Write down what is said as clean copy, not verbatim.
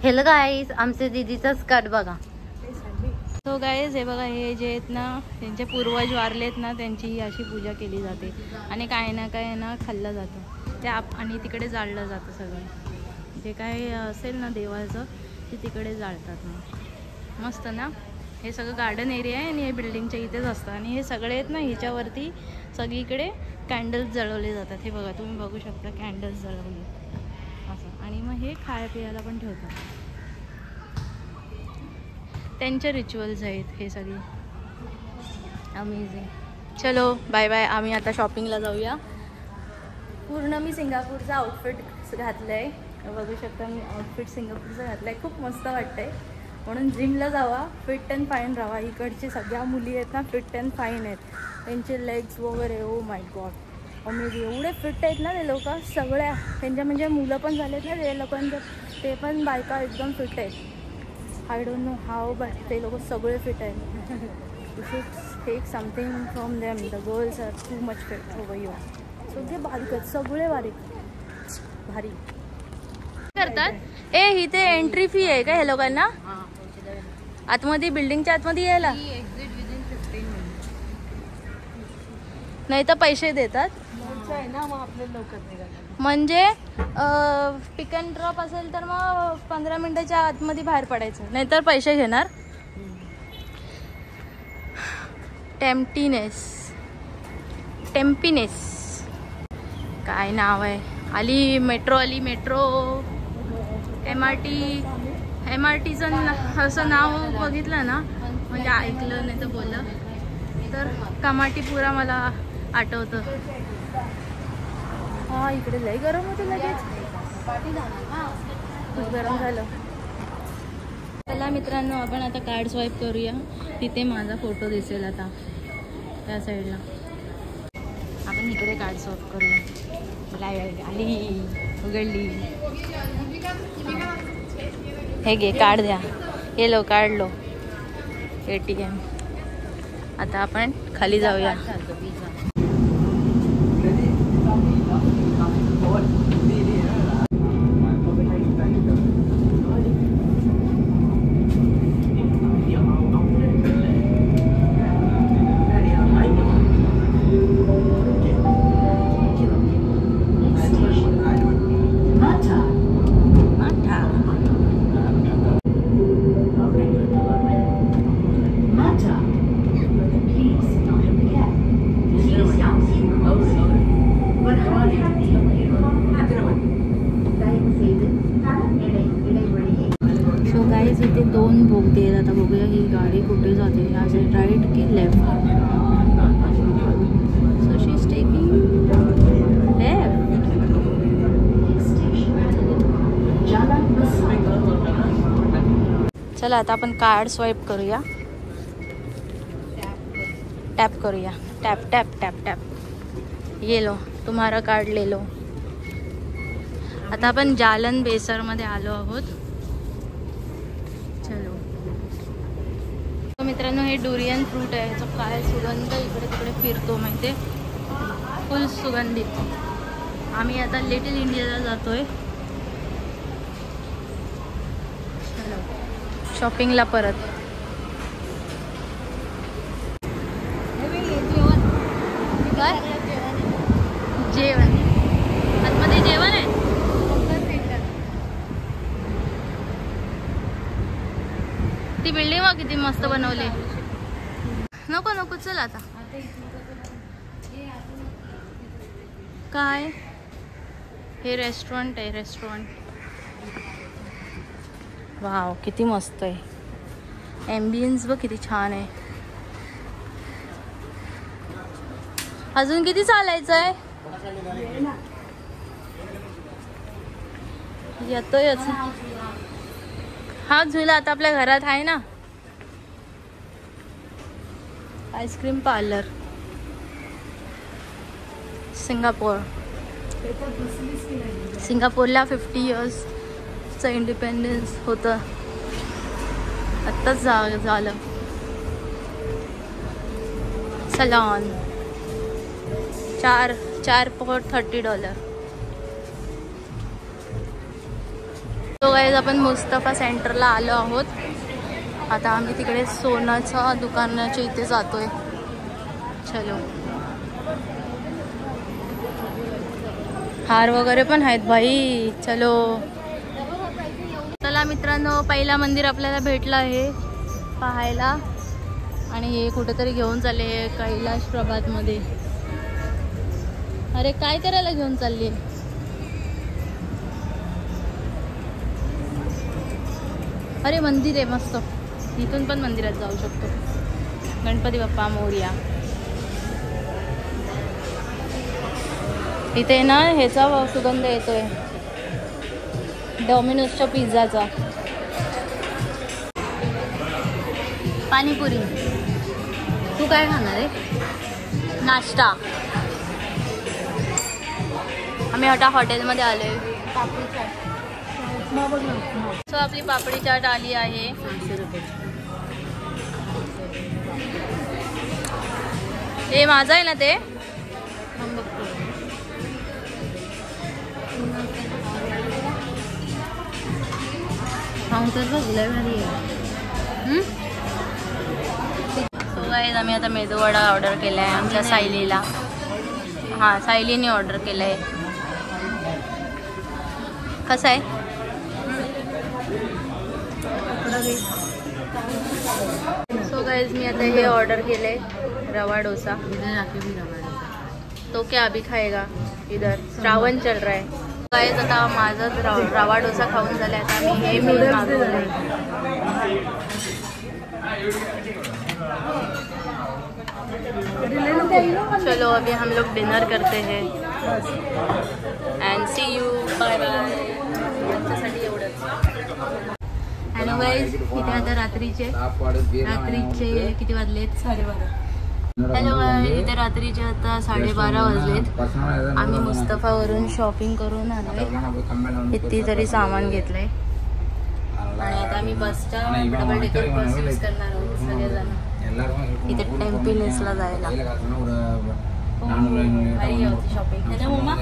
Hello guys, आमचे दीदीचा skirt बघा. तो गाईज हे बघा, हे जे आहेत ना त्यांचे पूर्वज वारलेत ना त्यांची अशी पूजा केली जाते आणि काय ना काय ना खाल्लं जातं त्या आणि तिकडे जाळलं जातं. सगळं जे काय असेल ना देवाचं ते तिकडे जाळतात ना. मस्त ना. हे सगळं गार्डन एरिया आहे आणि हे बिल्डिंगच्या इथेच असतं आणि हे सगळे आहेत ना ह्याच्यावरती सगळीकडे कॅन्डल्स जळवले जातात. हे बघा तुम्ही बघू शकता कॅन्डल्स जळवले असं. आणि मग हे खाया पियाला पण ठेवतात. त्यांचे रिच्युअल्स आहेत हे सगळे. अमेझिंग. चलो बाय बाय. आम्ही आता शॉपिंगला जाऊया. पूर्ण मी सिंगापूरचा आउटफिट घातलं आहे. बघू शकता मी आउटफिट सिंगापूरचं घातलं आहे. खूप मस्त वाटतं आहे. म्हणून जिमला जावा, फिट अँड फाईन राहा. इकडची सगळ्या मुली आहेत ना फिट अँड फाईन आहेत. त्यांचे लेग्स वगैरे ओ माय गॉड अमेझिंग. एवढे फिट आहेत ना ते लोक सगळ्या. त्यांच्या म्हणजे मुलं पण झालेत ना ते लोकांचं, ते पण बायका एकदम फिट आहेत. I don't know how but ते लोक सगळे फिट आहेत. You should take something from them. The girls are too much fit over here. सगळे बारीक आहेत, सगळे बारीक भारी करतात. इथे एंट्री फी आहे का हे लोकांना आतमध्ये, बिल्डिंगच्या आतमध्ये यायला? नाही तर पैसे देतात म्हणजे पिक अँड ड्रॉप असेल तर मग 15 मिनिटाच्या आतमध्ये बाहेर पडायचं, नाहीतर पैसे घेणार. टेम्पिनेस काय नाव आहे. आली मेट्रो, आली मेट्रो. MRTचं असं नाव बघितलं ना म्हणजे ऐकलं नाही तर बोललं तर कामाटीपुरा मला आठवतं. हा इकडे लई गरम होते लगेच. खूप गरम झालं. चला मित्रांनो, आपण आता कार्ड स्वाईप करूया. तिथे माझा फोटो दिसेल आता त्या साईडला. आपण इकडे कार्ड स्वाईप करूया. आली उघडली. हे घे कार्ड द्या. गेलो काढलो ATM. आता आपण खाली जाऊया. इथे 2 बोगदे आहेत. आता बघूया ही गाडी कुठे जाते. या साईड राईट की left. So she is taking left. चला आता आपण कार्ड स्वाईप करूया. टॅप करूया. Tap tap tap tap. ये लो तुम्हारा कार्ड ले लो. आता आपण जालन बेसरमध्ये आलो आहोत. चलो मित्रांनो, हे डुरियन फ्रूट आहे. याचा काय सुगंध इकडे तिकडे फिरतो माहिती आहे. फुल सुगंधित. आम्ही आता लिटिल इंडियाला जातोय शॉपिंगला परत. काय जेवण? आतमध्ये जेवण आहे. ती बिल्डिंग बघ किती मस्त बनवली. नको नको चल आता. काय हे रेस्टॉरंट आहे. रेस्टॉरंट वाव किती मस्त आहे. ॲम्बियन्स बघ किती छान आहे. अजून किती चालायचं आहे? येतोय. हा झुला आता आपल्या घरात आहे ना. आईस्क्रीम पार्लर सिंगापूरला 50 इयर्सचं इंडिपेंडन्स होतं. आत्ताच झालं. Salon $4 for $30. तो गाईज आपण मुस्तफा सेंटरला आलो आहोत. आता आम्ही तिकडे सोनाच्या दुकानाच्या इथे जातोय. चलो. हार वगैरे पण आहेत भाई. चलो. चला मित्रांनो, पहिला मंदिर आपल्याला भेटलं आहे पाहायला. आणि हे कुठेतरी घेऊन चालले कैलाश प्रभात मध्ये. अरे काय करायला घेऊन चालली? अरे मंदिर आहे मस्त. इथून पण मंदिरात जाऊ शकतो. गणपती बाप्पा मोरया. इथे ना ह्याचा सुगंध येतोय, डॉमिनोजच्या पिझ्झाचा. पाणीपुरी. तू काय खाणार आहे? नाश्ता. आम्ही हॉटेलमध्ये आलोय. पापडी चाट. सो आपली पापडी चाट आली आहे. 500 रुपये. हे माझं आहे ना ते. सो गाईज आम्ही आता मेदूवडा ऑर्डर केला आहे आमच्या सायलीला. हां, सायलीने ऑर्डर केलं आहे. कसं आहे? सो गाइस मी आता हे ऑर्डर केले रवा डोसा. तो क्या अभी खाएगा इधर? श्रावण चल रहा है गाइस. आता माझं रवा डोसा खाऊन झालं. आता मी हे मील मागवलं. चलो अभी हम लोग डिनर करते हैं and see you. Bye bye. आमच्यासाठी एवढंच. हॅलो गाईज, इथे आता रात्रीचे किती वाजलेत? 12:30. हॅलो गाईज, इथे रात्रीचे आता 12:30 वाजलेत. आम्ही मुस्तफावरून शॉपिंग करून आलोय. किती तरी सामान घेतलंय आणि आता आम्ही बसच्या डबल डेकर बस यूज करणार आहोत सगळेजण. इथे टेम्पिनेसला जायला. भारी होती शॉपिंग. Hello mamma.